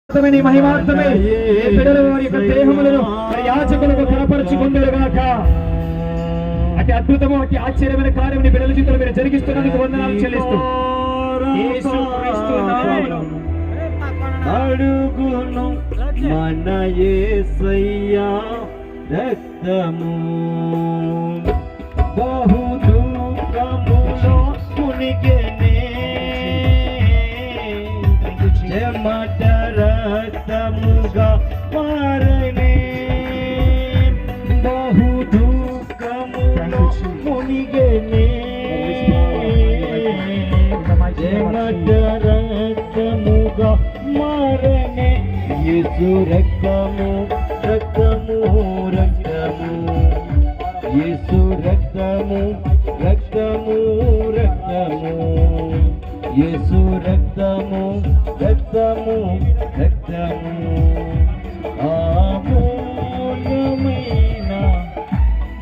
మహిమార్థమే ఏ బిడ్డల వారి యొక్క దేహములను యాజకులకు కనపరుచుకుందరుగాక. అతి అద్భుతము అతి ఆశ్చర్యమైన కార్యముని బిడ్డల జీవితంలో మీరు జరిగిస్తున్నందుకు వందనాలు చెల్లిస్తూ యేసుక్రీస్తు నామములో అడుగును మన యేసయ్యా రక్తము బహు దుఃఖములో మునిగెనే చెమట రక్తముగా మారనే బహు దుఃఖములో మునిగెనే చెమట రక్తముగా మారనే యేసు రక్తము రక్తము రక్తము యేసు రక్తము రక్తము రక్తము యేసు రక్తము రక్తము రక్తము అమూల్యమైన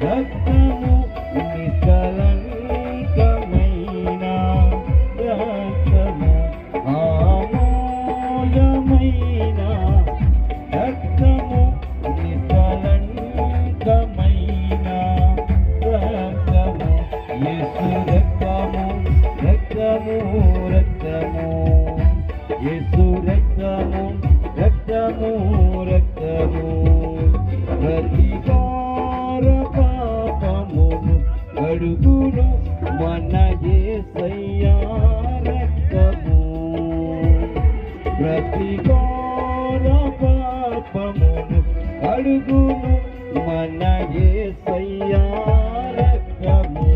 రక్తము నిష్కలంకమైన రక్తము అమూల్యమైన రక్తము నిష్కలంకమైన రక్తము యేసు రక్తము రక్తము రక్తము యేసు రక్తము రక్తము రక్తము ప్రతికార పాపమును కడుగును మన యేసయ్యా రక్తము ప్రతికార పాపమును కడుగును మన యేసయ్యా రక్తము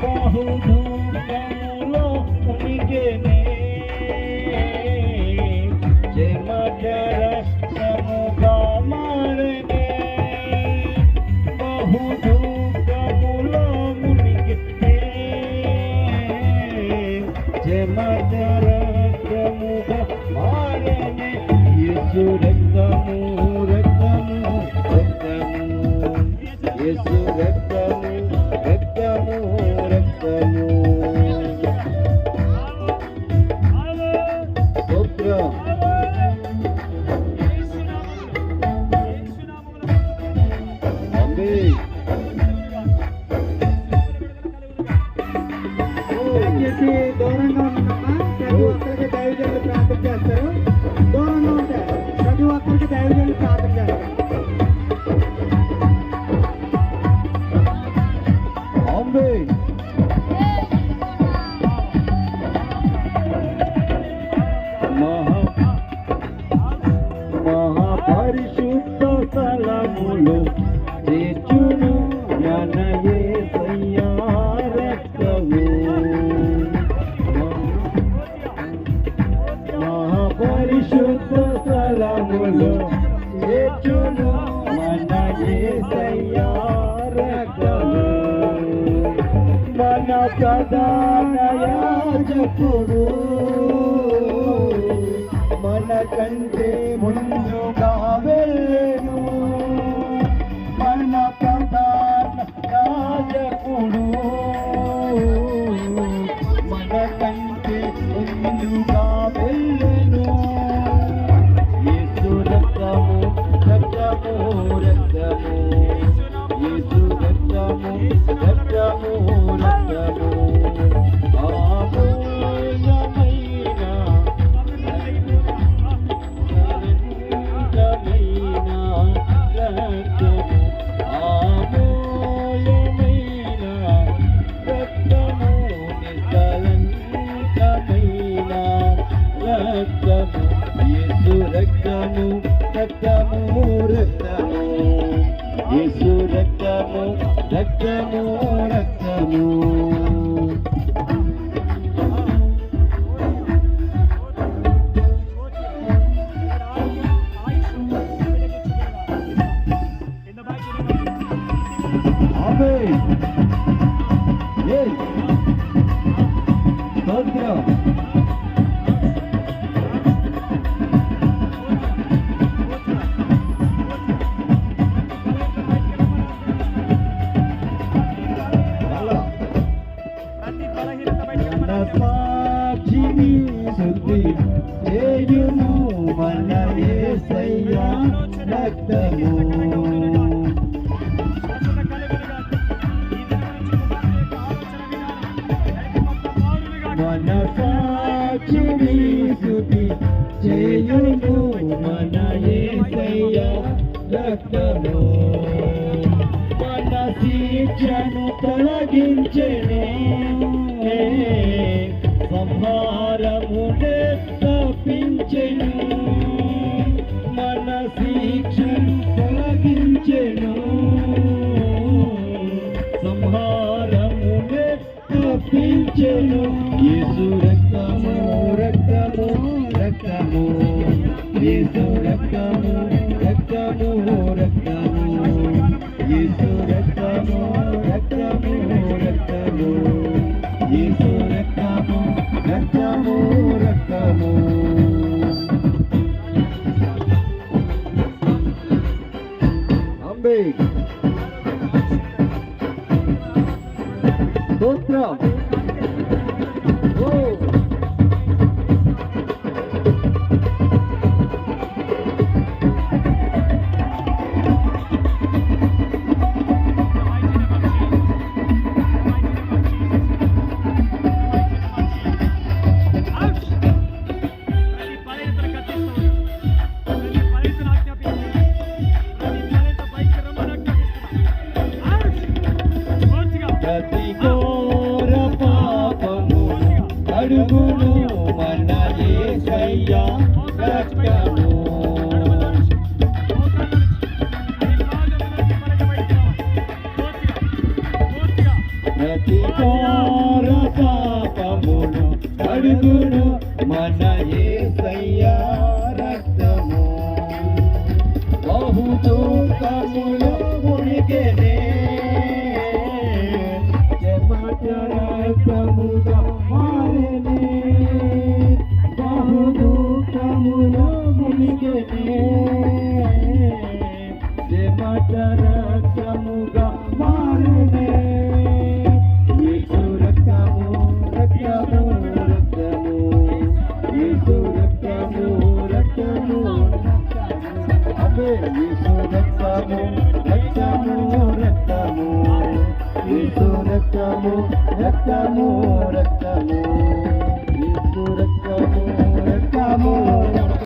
బహు దుఃఖములో మునిగెనే చెమట రక్తముగా మారనే బహు దుఃఖములో మునిగెనే చెమట రక్తముగా మారనే యేసు రక్తము రక్తము రక్తము యేసు రక్తము రక్తము రక్తము స్తోత్రం ఆమేన్. దయచేసి దూరంగా ఉన్నామా ప్రతి ఒక్కరికి దైవజనులు ప్రార్థన చేస్తారు. దూరంగా ఉంటారు ప్రతి ఒక్కరికి దైవజనులు ప్రార్థన చేస్తారు. ఆమేన్. మహాపరిశుద్ధ స్థలములో చేర్చును మన యేసయ్యా రక్తము మహాపరిశుద్ధ స్థలములో చేర్చును మన యేసయ్యా రక్తము మన ప్రధాన యాజకుడు మన కంటే ముందుగా వెళ్ళెను మన ప్రధాన యాజకుడు మన కంటే ముందుగా వెళ్ళెను యేసు రక్తము రక్తము రక్తము యేసు రక్తము రక్తము రక్తము అమూల్యమైన రక్తమైన రక్తము అమూల్యమైన రక్తము నిష్కలంకమైన రక్తము యేసు రక్తము రక్తము రక్తము యేసు రక్తము రక్తము రక్తము ఆమేన్. ఏయ్ స్తోత్రం సాక్షిని శుద్ధి చేయును మన యేసయ్య రక్తము మన సాక్షిని స్తుతి చేయును మన యేసయ్య రక్తము మన శిక్షను తొలగించెను సంహారమునే తప్పించెను మన శిక్షను తొలగించెను సంహారమునే తప్పించెను యేసు రక్తము రక్తము రక్తము యేసు రక్తము రక్తము రక్తము యేసు రక్తము రక్తము రక్తము యేసు రక్తము రక్తము రక్తము అంబే స్తోత్రం ఓ ప్రతి ఘోర పాపము అడుగును మన యేసయ్య రక్తము ప్రతి ఘోర పాపమును అడుగును మన యేసయ్య రక్తము బహు దుఃఖములు మునిగెనే రక్తముగా మారెనే బహు దుఃఖములు మునిగెనే చెమట రక్తముగా మారెనే యేసు రక్తము రక్తము రక్తము యేసు రక్తము రక్తము అబే యేసు రక్తము రక్తము రక్తము యేసు రక్తము రక్తము రక్తము